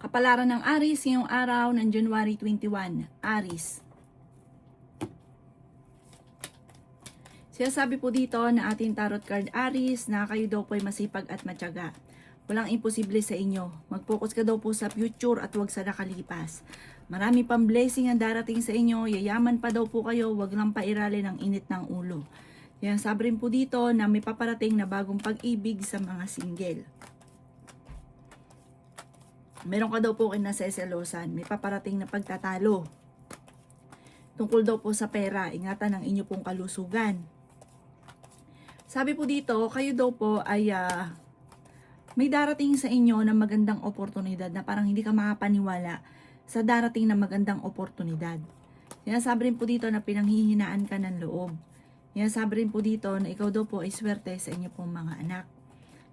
Kapalaran ng Aries ngayong araw ng January 21. Aries. Sinasabi po dito na ating tarot card Aries na kayo daw po ay masipag at matyaga. Walang imposible sa inyo. Mag-focus ka daw po sa future at huwag sa nakalipas. Marami pang blessing ang darating sa inyo. Yayaman pa daw po kayo. Huwag lang pairalin ang init ng ulo. Yan, sabi rin po dito na may paparating na bagong pag-ibig sa mga single. Meron ka daw po kinaseselosan. May paparating na pagtatalo. Tungkol daw po sa pera. Ingatan ang inyo pong kalusugan. Sabi po dito, kayo daw po ay may darating sa inyo na magandang oportunidad na parang hindi ka makapaniwala sa darating na magandang oportunidad. Sinasabi rin po dito na pinanghihinaan ka ng loob. Sinasabi rin po dito na ikaw daw po ay swerte sa inyo pong mga anak.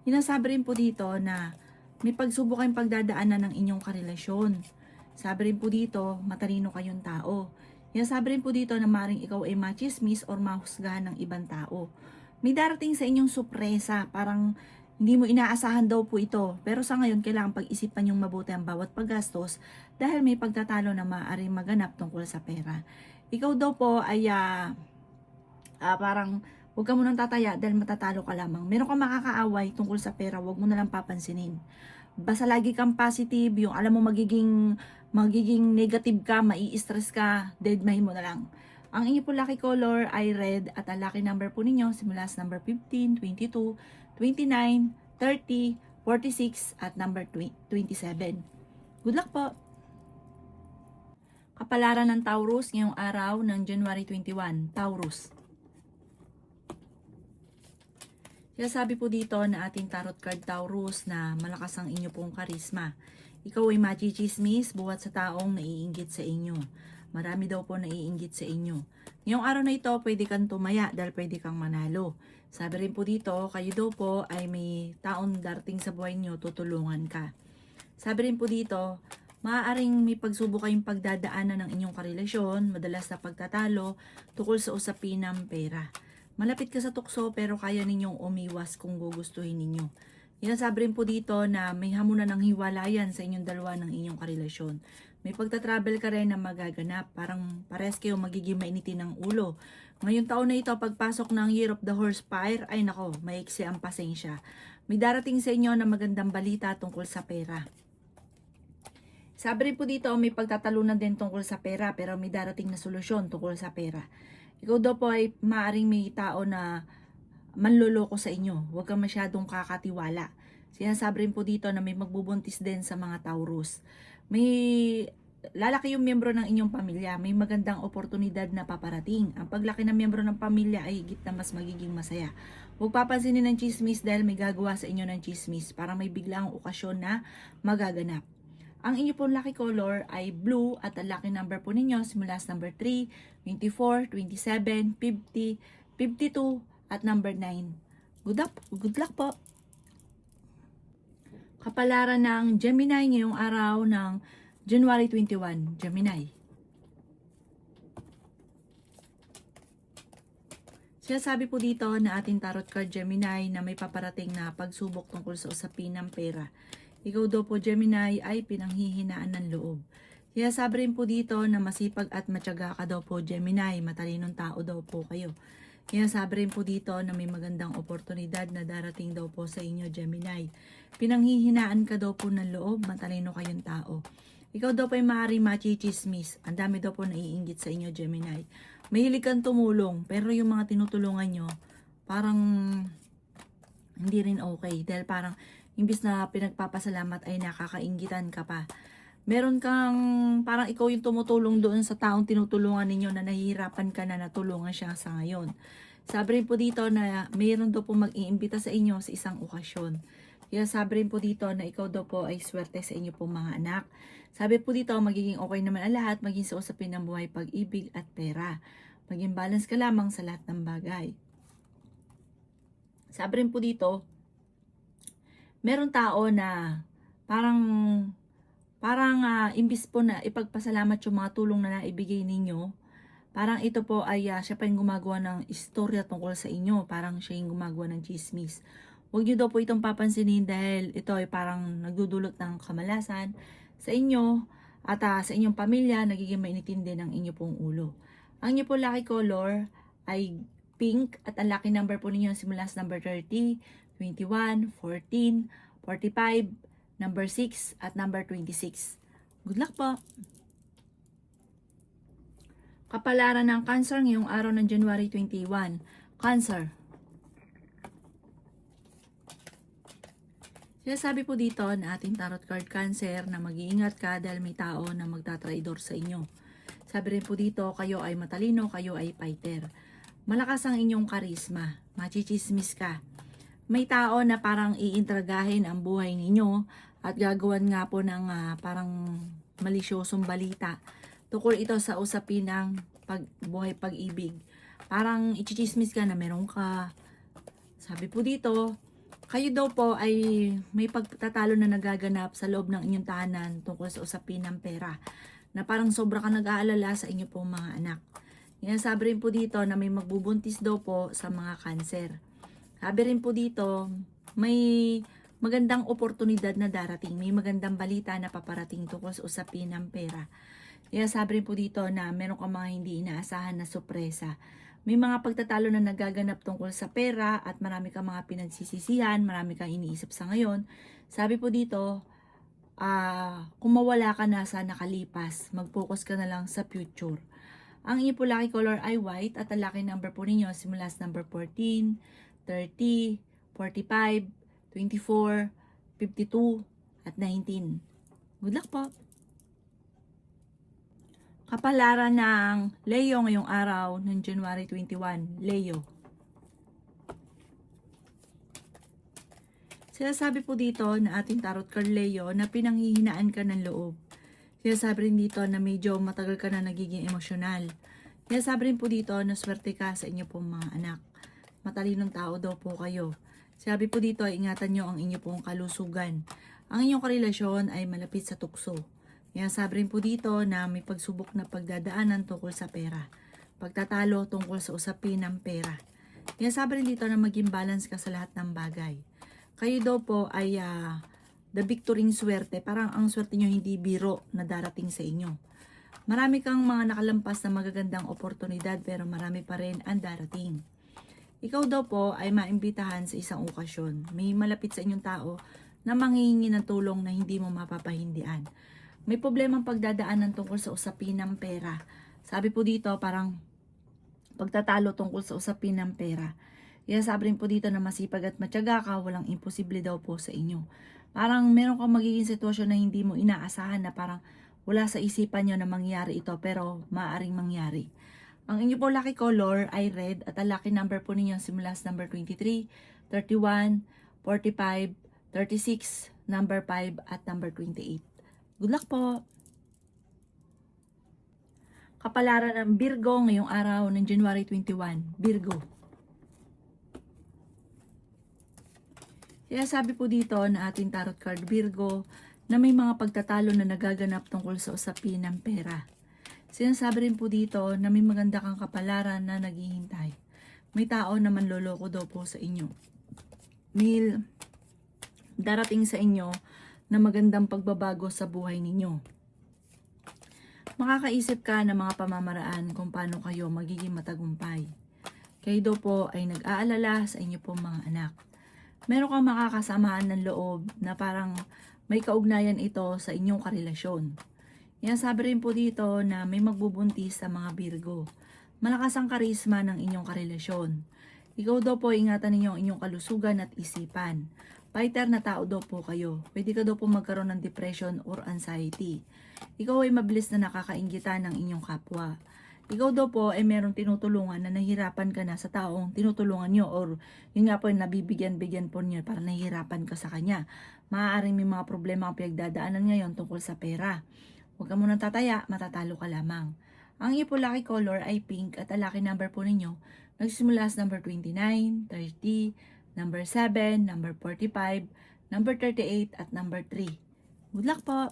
Sinasabi rin po dito na may pagsubok kayong pagdadaanan ng inyong karelasyon. Sabi rin po dito, matalino kayong tao. Sabi rin po dito na maring ikaw ay machismis or mahusgahan ng ibang tao. May darating sa inyong sorpresa, parang hindi mo inaasahan daw po ito. Pero sa ngayon, kailangan pag-isipan yung mabuti ang bawat paggastos dahil may pagtatalo na maaaring maganap tungkol sa pera. Ikaw daw po ay parang huwag ka munang tataya dahil matatalo ka lamang. Meron kang makakaaway tungkol sa pera, huwag mo na lang papansinin. Basta lagi kang positive, yung alam mo magiging negative ka, mai-stress ka, deadmahin mo na lang. Ang inyo po lucky color ay red at ang lucky number po ninyo simula sa number 15, 22, 29, 30, 46 at number 27. Good luck po! Kapalaran ng Taurus ngayong araw ng January 21. Taurus. Sabi po dito na ating tarot card Taurus na malakas ang inyo pong karisma. Ikaw ay machismis buhat sa taong naiinggit sa inyo. Marami daw po naiinggit sa inyo. Ngayong araw na ito, pwede kang tumaya dahil pwede kang manalo. Sabi rin po dito, kayo daw po ay may taong darating sa buhay nyo, tutulungan ka. Sabi rin po dito, maaaring may pagsubok kayong pagdadaanan ng inyong karelasyon, madalas na pagtatalo, tungkol sa usapin ng pera. Malapit ka sa tukso pero kaya ninyong umiwas kung gugustuhin ninyo. Sabi rin po dito na may hamunan ng hiwalayan sa inyong dalawa ng inyong karelasyon. May pagta-travel ka rin na magaganap. Parang pares kayo magiging mainitin ng ulo. Ngayong taon na ito, pagpasok ng Year of the Horse Fire, ay nako, maiksi ang pasensya. May darating sa inyo na magandang balita tungkol sa pera. Sabi rin po dito, may pagtatalunan din tungkol sa pera pero may darating na solusyon tungkol sa pera. Ikaw daw po ay maaaring may tao na manloloko sa inyo. Huwag kang masyadong kakatiwala. Sinasabi rin po dito na may magbubuntis din sa mga Taurus. May lalaki yung miyembro ng inyong pamilya. May magandang oportunidad na paparating. Ang paglaki ng miyembro ng pamilya ay higit na mas magiging masaya. Huwag papansinin ng chismis dahil may gagawa sa inyo ng chismis para may biglang okasyon na magaganap. Ang inyo pong lucky color ay blue at ang lucky number po ninyo simula sa number 3, 24, 27, 50, 52 at number 9. Good luck po! Kapalaran ng Gemini ngayong araw ng January 21. Gemini. Sinasabi po dito na ating tarot card Gemini na may paparating na pagsubok tungkol sa usapin ng pera. Ikaw daw po Gemini ay pinanghihinaan ng loob. Sinasabi rin po dito na masipag at matyaga ka daw po Gemini. Matalinong tao daw po kayo. Sinasabi rin po dito na may magandang oportunidad na darating daw po sa inyo Gemini. Pinanghihinaan ka daw po ng loob. Matalino kayong tao. Ikaw daw po ay maaaring machismis. Ang dami daw po naiinggit sa inyo Gemini. Mahilig kang tumulong pero yung mga tinutulungan nyo parang hindi rin okay. Dahil parang imbis na pinagpapasalamat ay nakakainggitan ka pa. Meron kang, parang ikaw yung tumutulong doon sa taong tinutulungan ninyo na nahihirapan ka na natulungan siya sa ngayon. Sabi rin po dito na mayroon daw po mag-iimbita sa inyo sa isang okasyon. Kaya sabi rin po dito na ikaw daw po ay swerte sa inyo pong mga anak. Sabi po dito, magiging okay naman ang lahat, maging sa usapin ng buhay, pag-ibig at pera. Maging balance ka lamang sa lahat ng bagay. Sabi rin po dito, meron tao na parang imbis po na ipagpasalamat yung mga tulong na naibigay ninyo, parang ito po ay siya pa yung gumagawa ng istorya tungkol sa inyo. Parang siya yung gumagawa ng chismis. Huwag nyo daw po itong papansinin dahil ito ay parang nagdudulot ng kamalasan sa inyo at sa inyong pamilya, nagiging mainitin din ang inyo pong ulo. Ang inyo po lucky color ay pink at ang lucky number po ninyo simula sa number 30, 21, 14, 45, number 6 at number 26. Good luck po! Kapalaran ng Cancer ngayong araw ng January 21. Cancer. Sinasabi po dito na ating tarot card Cancer na mag-iingat ka dahil may tao na magtatraidor sa inyo. Sabi rin po dito, kayo ay matalino, kayo ay fighter. Malakas ang inyong karisma, machichismis ka. May tao na parang iintragahin ang buhay ninyo at gagawan nga po ng parang malisyosong balita. Tukol ito sa usapin ng buhay pag-ibig. Parang ichichismis ka na meron ka. Sabi po dito, kayo daw po ay may pagtatalo na nagaganap sa loob ng inyong tahanan tungkol sa usapin ng pera. Na parang sobra ka nag-aalala sa inyo pong mga anak. Sabi rin po dito na may magbubuntis daw po sa mga Cancer. Sabi rin po dito, may magandang oportunidad na darating. May magandang balita na paparating tungkol sa usapin ng pera. Kaya sabi rin po dito na meron kang mga hindi inaasahan na sorpresa. May mga pagtatalo na nagaganap tungkol sa pera at marami kang mga pinagsisisihan, marami kang iniisip sa ngayon. Sabi po dito, kung mawala ka na sa nakalipas, mag-focus ka na lang sa future. Ang inyong po lucky color ay white at ang lucky number po ninyo simula sa number 14, 30, 45, 24, 52, at 19. Good luck po! Kapalaran ng Leo ngayong araw ng January 21. Leo. Sinasabi po dito na ating tarot card Leo na pinanghihinaan ka ng loob. Sinasabi rin dito na medyo matagal ka na nagiging emosyonal. Sinasabi rin po dito na swerte ka sa inyo pong mga anak. Matalinong tao daw po kayo. Sabi po dito, ingatan nyo ang inyo pong kalusugan. Ang inyong karelasyon ay malapit sa tukso. Sabi rin po dito na may pagsubok na pagdadaanan tungkol sa pera. Pagtatalo tungkol sa usapin ng pera. Sabi rin dito na maging balance ka sa lahat ng bagay. Kayo daw po ay the victoring swerte. Parang ang swerte nyo hindi biro na darating sa inyo. Marami kang mga nakalampas na magagandang oportunidad pero marami pa rin ang darating. Ikaw daw po ay maimbitahan sa isang okasyon. May malapit sa inyong tao na manghihingi ng tulong na hindi mo mapapahindian. May problemang pagdadaanan tungkol sa usapin ng pera. Sabi po dito, parang pagtatalo tungkol sa usapin ng pera. Sabi rin po dito na masipag at matyaga ka, walang imposible daw po sa inyo. Parang meron kang magiging sitwasyon na hindi mo inaasahan na parang wala sa isipan nyo na mangyari ito pero maaaring mangyari. Ang inyo po lucky color ay red at ang lucky number po ninyo simula sa number 23, 31, 45, 36, number 5 at number 28. Good luck po! Kapalaran ng Virgo ngayong araw ng January 21. Virgo. Sabi po dito na ating tarot card Virgo na may mga pagtatalo na nagaganap tungkol sa usapin ng pera. Sinasabi rin po dito na may maganda kang kapalaran na naghihintay. May tao na manloloko daw po sa inyo. May darating sa inyo na magandang pagbabago sa buhay ninyo. Makakaisip ka ng mga pamamaraan kung paano kayo magiging matagumpay. Kayo daw po ay nag-aalala sa inyo pong mga anak. Meron kang makakasamaan ng loob na parang may kaugnayan ito sa inyong karelasyon. Sabi rin po dito na may magbubuntis sa mga Virgo. Malakas ang karisma ng inyong karelasyon. Ikaw daw po ingatan ninyo ang inyong kalusugan at isipan. Fighter na tao daw po kayo. Pwede ka daw po magkaroon ng depression or anxiety. Ikaw ay mabilis na nakakainggitan ng inyong kapwa. Ikaw daw po ay merong tinutulungan na nahihirapan ka na sa taong tinutulungan nyo or yun nga po yung nabibigyan-bigyan po nyo para nahihirapan ka sa kanya. Maaaring may mga problema ang pinagdadaanan ngayon tungkol sa pera. Huwag ka munang tataya, matatalo ka lamang. Ang iyo po lucky color ay pink at ang lucky number po ninyo nagsimula sa number 29, 30, number 7, number 45, number 38, at number 3. Good luck po!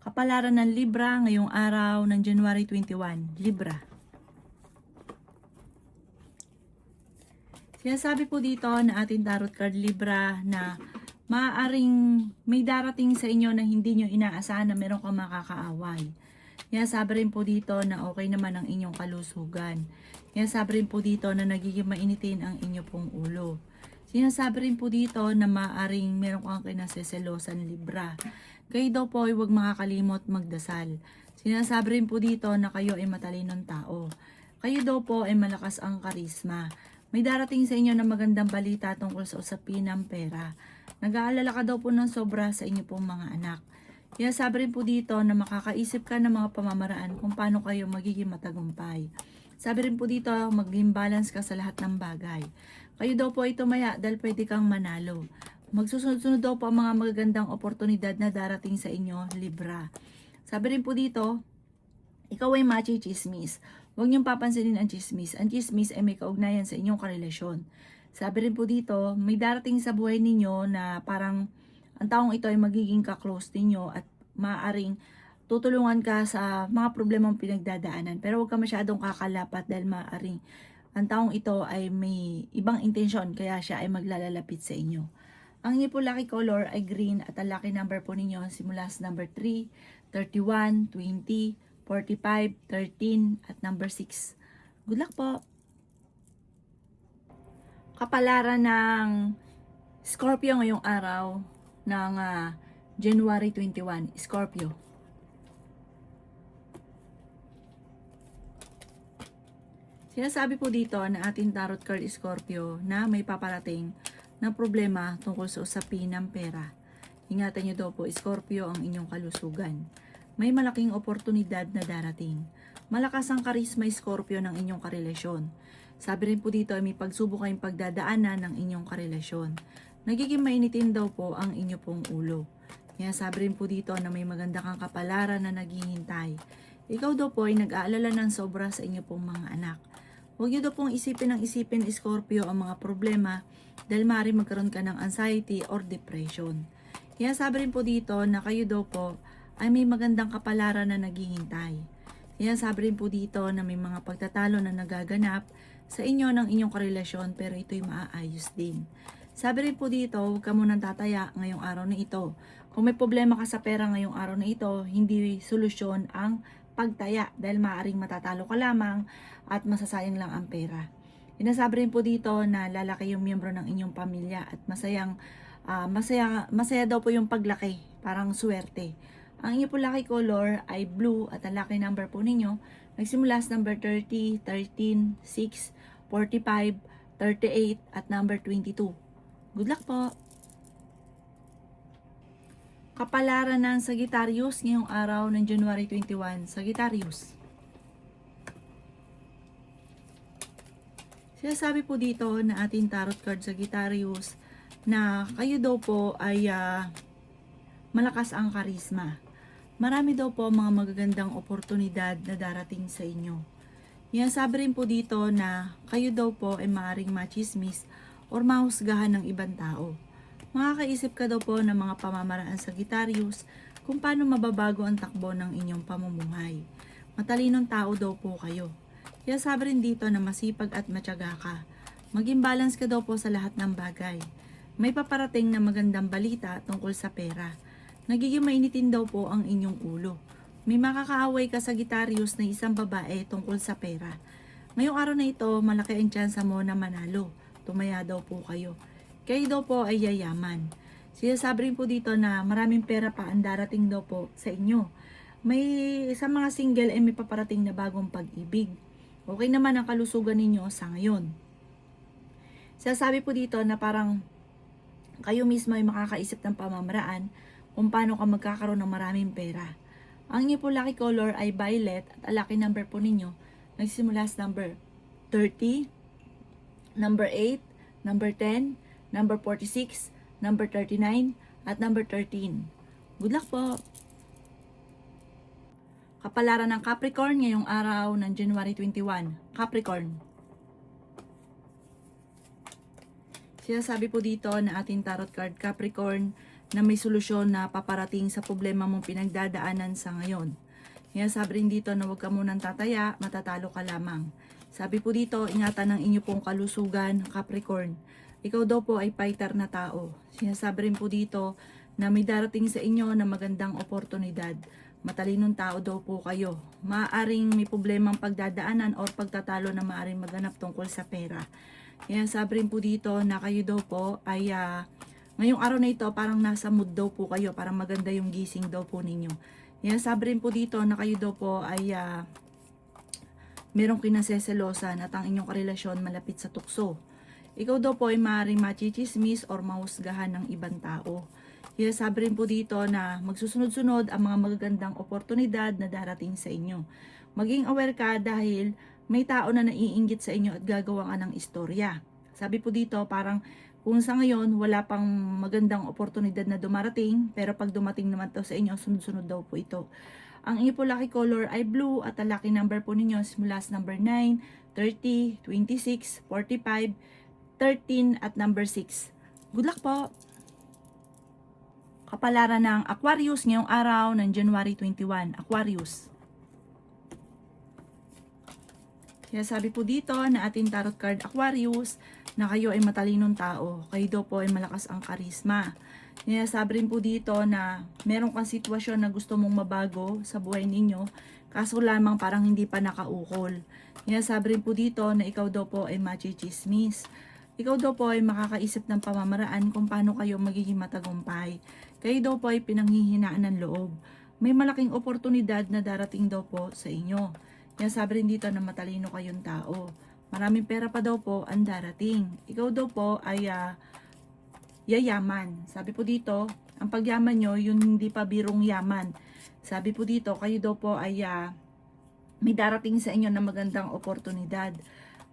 Kapalaran ng Libra ngayong araw ng January 21. Libra. Sinasabi po dito na ating tarot card Libra na maaaring may darating sa inyo na hindi nyo inaasahan na meron kang makakaaway. Kaya sabi rin po dito na okay naman ang inyong kalusugan. Kaya sabi rin po dito na nagiging mainitin ang inyo pong ulo. Sinasabi rin po dito na maaaring meron kang kinaseselosan Libra. Kayo daw po ay huwag makakalimot magdasal. Sinasabi rin po dito na kayo ay matalinong tao. Kayo daw po ay malakas ang karisma. May darating sa inyo na magandang balita tungkol sa usapin ng pera. Nag-aalala ka daw po ng sobra sa inyo pong mga anak. Kaya sabi rin po dito na makakaisip ka ng mga pamamaraan kung paano kayo magiging matagumpay. Sabi rin po dito, maging balance ka sa lahat ng bagay. Kayo daw po ay tumaya dahil pwede kang manalo. Magsusunod-sunod daw po ang mga magagandang oportunidad na darating sa inyo, Libra. Sabi rin po dito, ikaw ay machi-chismis. Huwag niyong papansinin ang chismis. Ang chismis ay may kaugnayan sa inyong karelasyon. Sabi rin po dito, may darating sa buhay ninyo na parang ang taong ito ay magiging ka-close ninyo at maaaring tutulungan ka sa mga problemang pinagdadaanan. Pero huwag ka masyadong kakalapat dahil maaaring ang taong ito ay may ibang intensyon kaya siya ay maglalalapit sa inyo. Ang inyo po lucky color ay green at ang lucky number po ninyo simula sa number 3, 31, 20, 45, 13 at number 6. Good luck po! Kapalaran ng Scorpio ngayong araw ng January 21. Scorpio. Sinasabi po dito na ating tarot card Scorpio na may paparating na problema tungkol sa usapin ng pera. Ingatan nyo daw po Scorpio ang inyong kalusugan. May malaking oportunidad na darating. Malakas ang karisma Scorpio ng inyong karelasyon. Sabi rin po dito ay may pagsubok kayong pagdadaanan ng inyong karelasyon. Nagiging mainitin daw po ang inyo pong ulo. Kaya sabi rin po dito na may maganda kang kapalaran na naghihintay. Ikaw daw po ay nag-aalala ng sobra sa inyo pong mga anak. Huwag niyo daw pong isipin Scorpio ang mga problema dahil maaari magkaroon ka ng anxiety or depression. Kaya sabi rin po dito na kayo daw po ay may magandang kapalaran na naghihintay. Kaya sabi rin po dito na may mga pagtatalo na nagaganap sa inyo ng inyong karelasyon pero ito'y maaayos din. Sabi rin po dito, huwag ka munang tataya ngayong araw na ito. Kung may problema ka sa pera ngayong araw na ito, hindi solusyon ang pagtaya dahil maaaring matatalo ka lamang at masasayang lang ang pera. Inasabi rin po dito na lalaki yung miyembro ng inyong pamilya at masaya daw po yung paglaki, parang swerte. Ang inyo po lucky color ay blue at ang lucky number po ninyo nagsimula sa number 30, 13, 6, 45, 38 at number 22. Good luck po! Kapalaran ng Sagittarius ngayong araw ng January 21. Sagittarius. Sinasabi po dito na ating tarot card Sagittarius na kayo daw po ay malakas ang karisma. Marami daw po mga magagandang oportunidad na darating sa inyo. Yan sabi rin po dito na kayo daw po ay maaaring machismis or mahusgahan ng ibang tao. Makakaisip ka daw po ng mga pamamaraan Sagittarius kung paano mababago ang takbo ng inyong pamumuhay. Matalinong tao daw po kayo. Kaya sabi rin dito na masipag at matyaga ka. Maging balance ka daw po sa lahat ng bagay. May paparating na magandang balita tungkol sa pera. Nagiging mainitin daw po ang inyong ulo. May makakaaway ka Sagittarius na isang babae tungkol sa pera. Ngayong araw na ito, malaki ang tsansa mo na manalo. Tumaya daw po kayo. Kayo daw po ay yayaman. Sinasabi rin po dito na maraming pera pa ang darating daw po sa inyo. May sa mga single ay may paparating na bagong pag-ibig. Okay naman ang kalusugan ninyo sa ngayon. Sinasabi po dito na parang kayo mismo ay makakaisip ng pamamaraan kung paano ka magkakaroon ng maraming pera. Ang inyo po lucky color ay violet at ang lucky number po ninyo nagsimula sa number 30, number 8, number 10, number 46, number 39, at number 13. Good luck po! Kapalaran ng Capricorn ngayong araw ng January 21. Capricorn. Sinasabi po dito na ating tarot card Capricorn na may solusyon na paparating sa problema mong pinagdadaanan sa ngayon. Kaya sabi rin dito na huwag ka munang tataya, matatalo ka lamang. Sabi po dito, ingatan ng inyo pong kalusugan, Capricorn. Ikaw daw po ay fighter na tao. Sinasabi rin po dito na may darating sa inyo na magandang oportunidad. Matalinong tao daw po kayo. Maaaring may problemang pagdadaanan o pagtatalo na maaaring maganap tungkol sa pera. Sinasabi rin po dito na kayo daw po ay ngayong araw na ito parang nasa mood daw po kayo. Parang maganda yung gising daw po ninyo. Sinasabi rin po dito na kayo daw po ay merong kinaseselosan at ang inyong karelasyon malapit sa tukso. Ikaw daw po ay maaaring machichismis or mahusgahan ng ibang tao. Sabi rin po dito na magsusunod-sunod ang mga magagandang oportunidad na darating sa inyo. Maging aware ka dahil may tao na naiinggit sa inyo at gagawa ka ng istorya. Sabi po dito parang kung sa ngayon wala pang magandang oportunidad na dumarating, pero pag dumating naman to sa inyo, sunod-sunod daw po ito. Ang inyo po lucky color ay blue at ang lucky number po ninyo simula sa number 9, 30, 26, 45, 13 at number 6. Good luck po! Kapalaran ng Aquarius ngayong araw ng January 21. Aquarius. Kaya sabi po dito na ating tarot card Aquarius na kayo ay matalinong tao. Kayo daw po ay malakas ang karisma. Kaya sabi rin po dito na meron kang sitwasyon na gusto mong mabago sa buhay ninyo, kaso lamang parang hindi pa nakaukol. Kaya sabi rin po dito na ikaw daw po ay machichismis. Ikaw daw po ay makakaisip ng pamamaraan kung paano kayo magiging matagumpay. Kayo daw po ay pinanghihinaan ng loob. May malaking oportunidad na darating daw po sa inyo. Kaya sabi rin dito na matalino kayong tao. Maraming pera pa daw po ang darating. Ikaw daw po ay yayaman. Sabi po dito, ang pagyaman nyo, yun hindi pa birong yaman. Sabi po dito, kayo daw po ay may darating sa inyo na magandang oportunidad.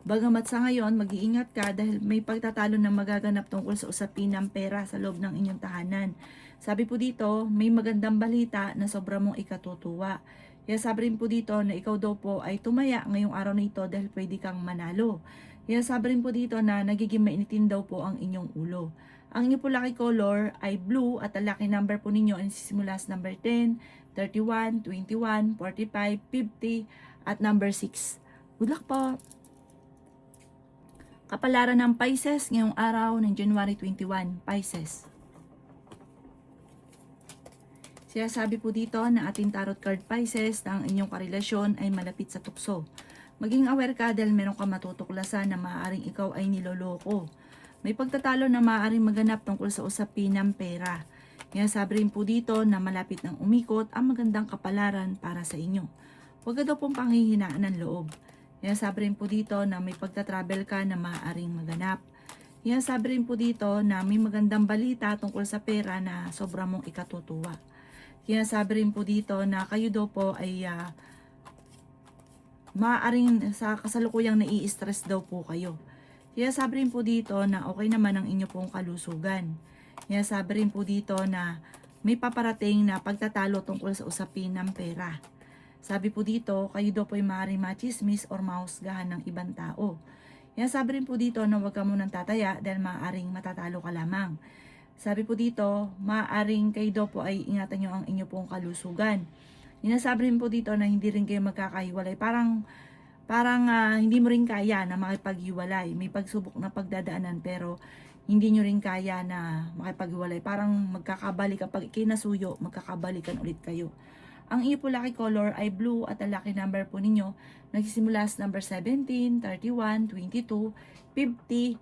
Bagamat sa ngayon, mag-iingat ka dahil may pagtatalo na magaganap tungkol sa usapin ng pera sa loob ng inyong tahanan. Sabi po dito, may magandang balita na sobra mong ikatutuwa. Kaya sabi rin po dito na ikaw daw po ay tumaya ngayong araw na ito dahil pwede kang manalo. Kaya sabi rin po dito na nagiging mainitin daw po ang inyong ulo. Ang inyo po lucky color ay blue at ang lucky number po ninyo ay sisimula sa number 10, 31, 21, 45, 50 at number 6. Good luck po! Kapalaran ng Pisces ngayong araw ng January 21, Pisces. Sabi po dito na ating tarot card Pisces na ang inyong karelasyon ay malapit sa tukso. Maging aware ka dahil meron ka matutuklasan na maaaring ikaw ay niloloko. May pagtatalo na maaaring maganap tungkol sa usapin ng pera. Sabi rin po dito na malapit ng umikot ang magandang kapalaran para sa inyo. Huwag ka daw pong panghihinaan ng loob. Sabi rin po dito na may pagta-travel ka na maaaring maganap. Sabi rin po dito na may magandang balita tungkol sa pera na sobra mong ikatutuwa. Sabi rin po dito na kayo daw po ay maaaring sa kasalukuyang nai-stress daw po kayo. Sabi rin po dito na okay naman ang inyo pong kalusugan. Sabi rin po dito na may paparating na pagtatalo tungkol sa usapin ng pera. Sabi po dito, kayo daw po ay maaaring machismis or mahusgahan ng ibang tao. Sabi rin po dito na huwag ka munang tataya dahil maaaring matatalo ka lamang. Sabi po dito, maaaring kayo daw po ay ingatan nyo ang inyo pong kalusugan. Sabi rin po dito na hindi rin kayo magkakahiwalay. Parang hindi mo rin kaya na makipaghiwalay. May pagsubok na pagdadaanan pero hindi nyo rin kaya na makipaghiwalay. Parang magkakabalik kapag kinasuyo, magkakabalikan ulit kayo. Ang iyo po lucky color ay blue at ang lucky number po ninyo nagsisimula sa number 17, 31, 22, 50,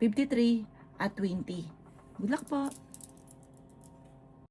53 at 20. Good luck po!